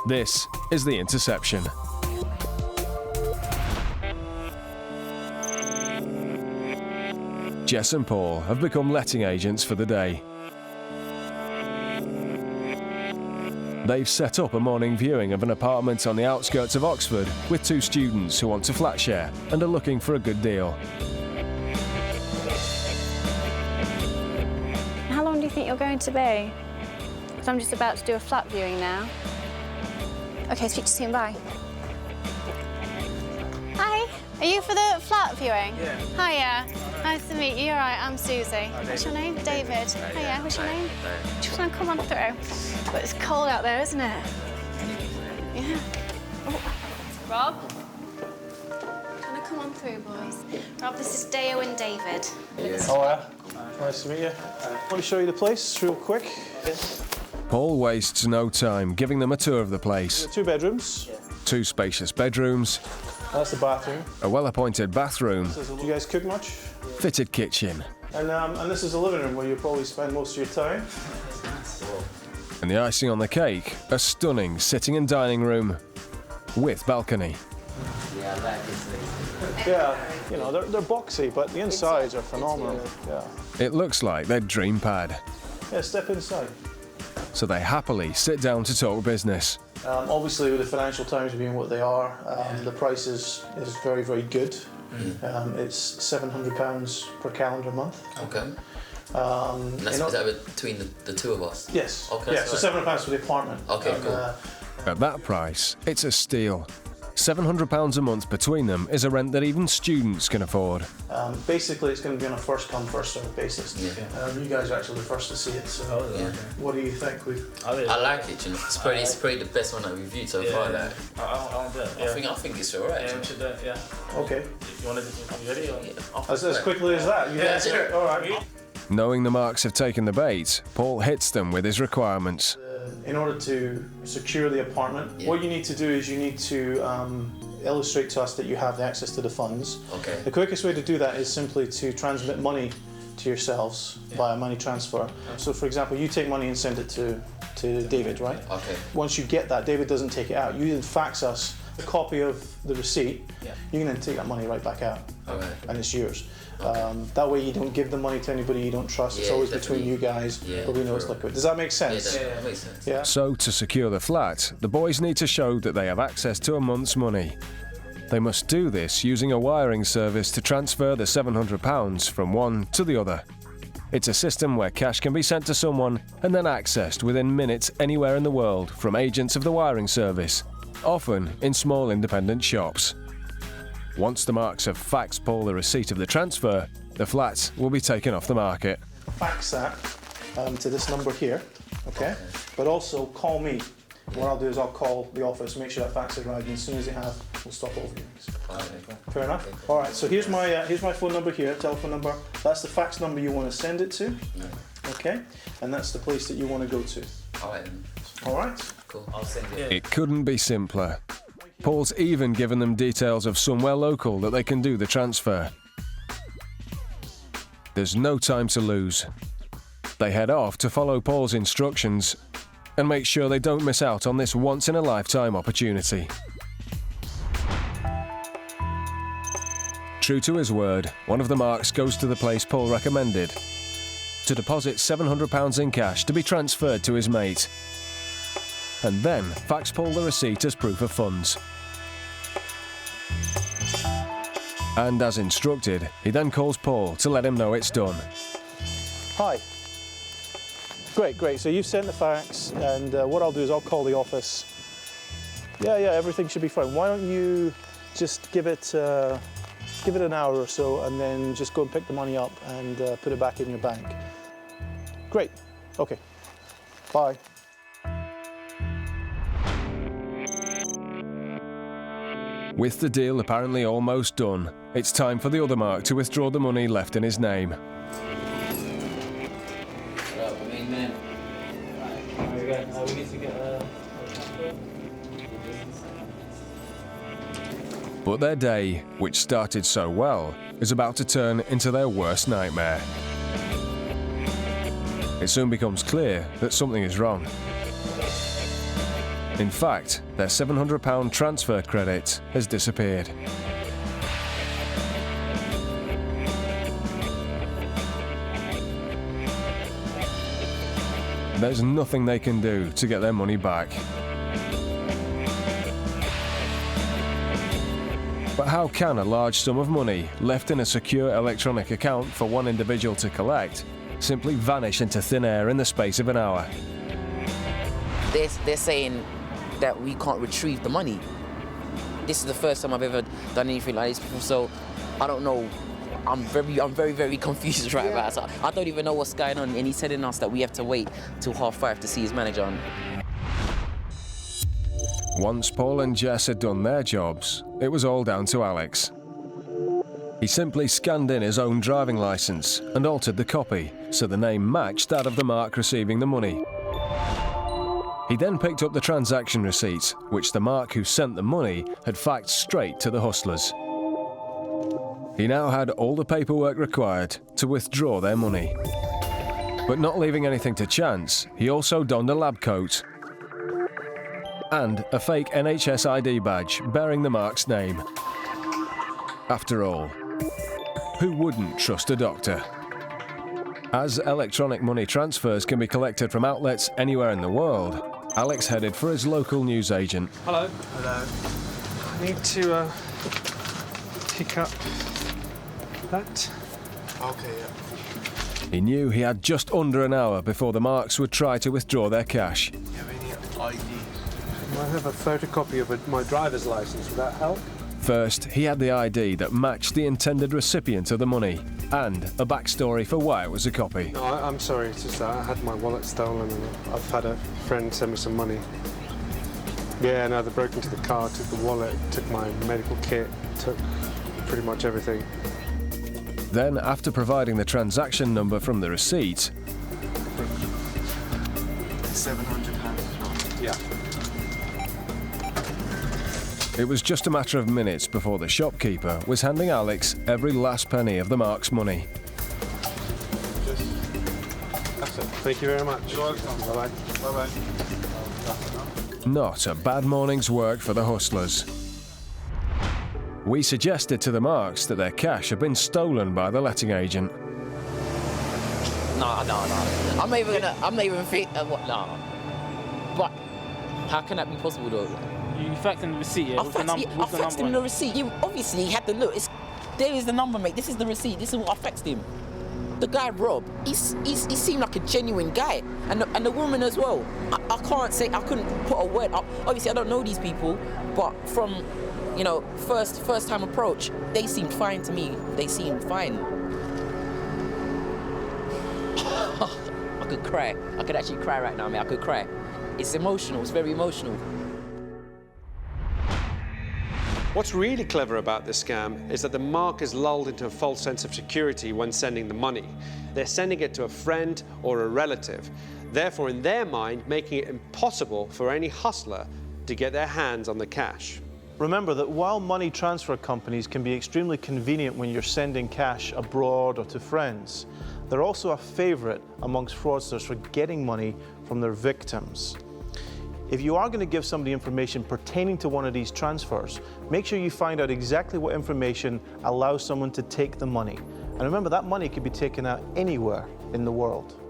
This is The Interception. Jess and Paul have become letting agents for the day. They've set up a morning viewing of an apartment on the outskirts of Oxford with two students who want to flat share and are looking for a good deal. How long do you think you're going to be? Because I'm just about to do a flat viewing now. Okay, speak to you soon, bye. Hi, are you for the flat viewing? Yeah. Hiya, nice to meet you. All right, I'm Susie. What's your name? David. Hiya, what's your name? Do you want to come on through? But it's cold out there, isn't it? Yeah. Oh. Rob? Do you want to come on through, boys? Rob, this is Deo and David. Oh, nice to meet you. Let me show you the place real quick. Paul wastes no time giving them a tour of the place. 2 bedrooms. 2 spacious bedrooms, That's the bathroom. a well-appointed bathroom, Do you guys cook much? fitted kitchen, And this is the living room where you probably spend most of your time. and the icing on the cake, a stunning sitting and dining room with balcony. Yeah, you know, they're boxy, but the insides are phenomenal. Yeah. It looks like their dream pad, Yeah, step inside. so they happily sit down to talk business. Obviously, with the financial times being what they are, the price is very, very good. It's £700 per calendar month. Okay. Is that between the two of us? Yes. Okay. Yeah, so £700 for the apartment. Okay, cool. At that price, it's a steal. £700 a month between them is a rent that even students can afford. Basically, it's going to be on a first come, first served basis. Yeah. You guys are actually the first to see it, so what do you think? I like it, you know. It's probably the best one that we've viewed so far. Like. I think it's alright. Yeah, we should do it, yeah. Okay. You want to be ready? Or? As quickly as that? You guys sure. All right. Knowing the Marks have taken the bait, Paul hits them with his requirements. In order to secure the apartment, what you need to do is you need to illustrate to us that you have the access to the funds. Okay. The quickest way to do that is simply to transmit money to yourselves via money transfer. So, for example, you take money and send it to David, right? Okay. Once you get that, David doesn't take it out. You then fax us a copy of the receipt. You can then take that money right back out, and it's yours. That way you don't give the money to anybody you don't trust. It's always between you guys, but we know it's liquid. Does that make sense? Yeah, that makes sense. Yeah. So, to secure the flat, the boys need to show that they have access to a month's money. They must do this using a wiring service to transfer the £700 from one to the other. It's a system where cash can be sent to someone and then accessed within minutes anywhere in the world from agents of the wiring service, often in small independent shops. Once the Marks have faxed Paul the receipt of the transfer, the flat will be taken off the market. Fax that to this number here, okay? But also call me. What I'll do is I'll call the office, make sure that fax is arrived, and as soon as they have, we'll stop all viewings. Fair enough? All right, so here's my phone number here, telephone number. That's the fax number you want to send it to, okay? And that's the place that you want to go to. All right. Then. All right? Cool. I'll send it. It couldn't be simpler. Paul's even given them details of somewhere local that they can do the transfer. There's no time to lose. They head off to follow Paul's instructions and make sure they don't miss out on this once-in-a-lifetime opportunity. True to his word, one of the Marks goes to the place Paul recommended to deposit £700 in cash to be transferred to his mate, and then fax Paul the receipt as proof of funds. And as instructed, he then calls Paul to let him know it's done. Hi. Great. So you've sent the fax, and what I'll do is I'll call the office. Yeah, everything should be fine. Why don't you just give it an hour or so, and then just go and pick the money up and put it back in your bank. Great. Okay. Bye. With the deal apparently almost done, it's time for the other Mark to withdraw the money left in his name. We need to get a But their day, which started so well, is about to turn into their worst nightmare. It soon becomes clear that something is wrong. In fact, their £700 transfer credit has disappeared. There's nothing they can do to get their money back. But how can a large sum of money left in a secure electronic account for one individual to collect simply vanish into thin air in the space of an hour? They're saying that we can't retrieve the money. This is the first time I've ever done anything like this before, so I don't know. I'm very confused right about it. So I don't even know what's going on, and he's telling us that we have to wait till 5:30 to see his manager. Once Paul and Jess had done their jobs, it was all down to Alex. He simply scanned in his own driving licence and altered the copy so the name matched that of the mark receiving the money. He then picked up the transaction receipt, which the mark who sent the money had faxed straight to the hustlers. He now had all the paperwork required to withdraw their money. But not leaving anything to chance, he also donned a lab coat and a fake NHS ID badge bearing the mark's name. After all, who wouldn't trust a doctor? As electronic money transfers can be collected from outlets anywhere in the world, Alex headed for his local newsagent. Hello. Hello. I need to pick up that. Okay, yeah. He knew he had just under an hour before the marks would try to withdraw their cash. Do you have any ID? I have a photocopy of my driver's license. Would that help? First, he had the ID that matched the intended recipient of the money and a backstory for why it was a copy. No, I'm sorry. It's just that I had my wallet stolen and I've had a friend send me some money. Yeah, no, they broke into the car, took the wallet, took my medical kit, took pretty much everything. Then, after providing the transaction number from the receipt, £700. Yeah. it was just a matter of minutes before the shopkeeper was handing Alex every last penny of the mark's money. That's it. Thank you very much. You're welcome. Bye-bye. Bye-bye. Not a bad morning's work for the hustlers. We suggested to the marks that their cash had been stolen by the letting agent. No. I'm not even think. What? No. But how can that be possible though? You faxed in the receipt, yeah? I faxed him the receipt. You obviously had to look. There is the number, mate. This is the receipt. This is what I faxed him. The guy Rob, he seemed like a genuine guy, and the woman as well. I can't say I couldn't put a word up. Obviously, I don't know these people, but from first time approach, they seemed fine to me. They seemed fine. I could cry. I could actually cry right now, man. I could cry. It's emotional. It's very emotional. What's really clever about this scam is that the mark is lulled into a false sense of security when sending the money. They're sending it to a friend or a relative, therefore in their mind making it impossible for any hustler to get their hands on the cash. Remember that while money transfer companies can be extremely convenient when you're sending cash abroad or to friends, they're also a favourite amongst fraudsters for getting money from their victims. If you are going to give somebody information pertaining to one of these transfers, make sure you find out exactly what information allows someone to take the money. And remember, that money could be taken out anywhere in the world.